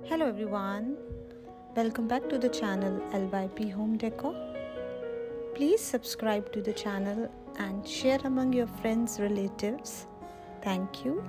Hello everyone, welcome back to the channel LYP Home Decor. Please subscribe to the channel and share among your friends, relatives. Thank you.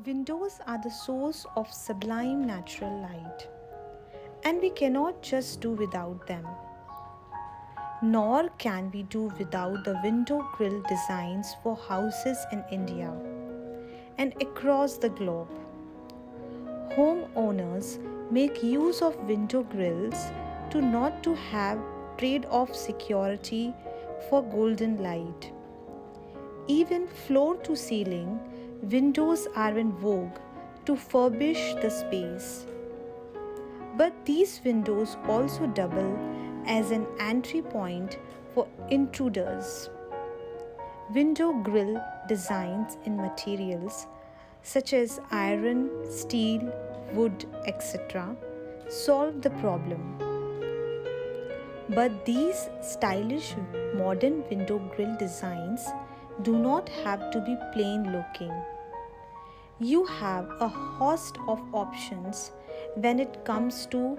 Windows are the source of sublime natural light, and we cannot just do without them. Nor can we do without the window grill designs for houses in India and across the globe. Homeowners make use of window grills to have trade-off security for golden light. Even floor to ceiling windows are in vogue to furbish the space. But these windows also double as an entry point for intruders. Window grill designs in materials such as iron, steel, wood, etc. solve the problem. But these stylish modern window grill designs do not have to be plain looking. You have a host of options when it comes to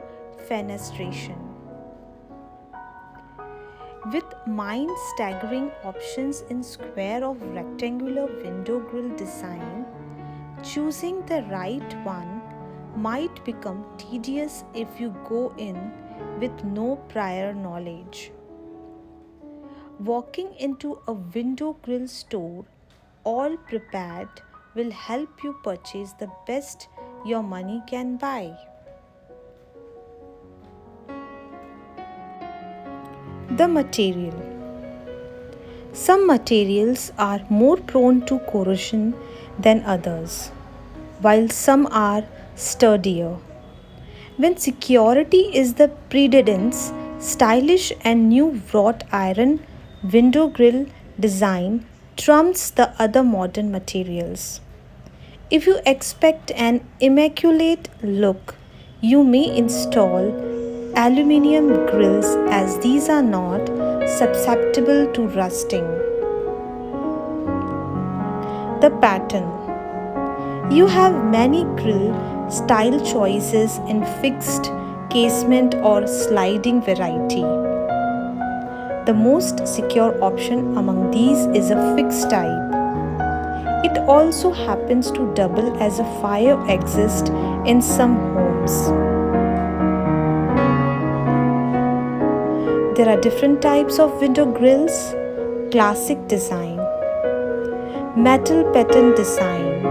fenestration. With mind-staggering options in square or rectangular window grill design, choosing the right one might become tedious if you go in with no prior knowledge. Walking into a window grill store all prepared will help you purchase the best your money can buy. The material. Some materials are more prone to corrosion than others, while some are sturdier. When security is the precedence, stylish and new wrought iron window grill design trumps the other modern materials. If you expect an immaculate look, you may install aluminium grills as these are not susceptible to rusting. The pattern. You have many grill style choices in fixed, casement or sliding variety. The most secure option among these is a fixed type. It also happens to double as a fire exit in some homes. There are different types of window grills: classic design, metal pattern design,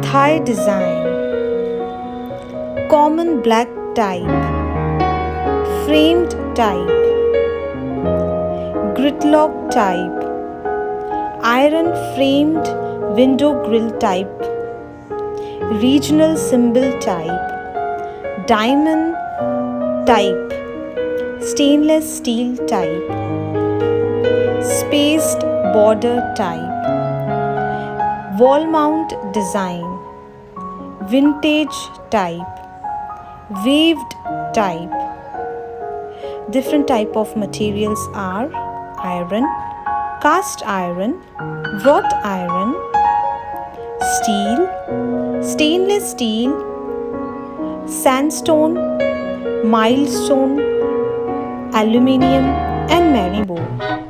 thigh design, common black type, framed type, gridlock type, iron framed window grill type, regional symbol type, diamond type, stainless steel type, spaced border type, wall mount design, vintage type, waved type. Different type of materials are iron, cast iron, wrought iron, steel, stainless steel, sandstone, milestone, aluminium, and many more.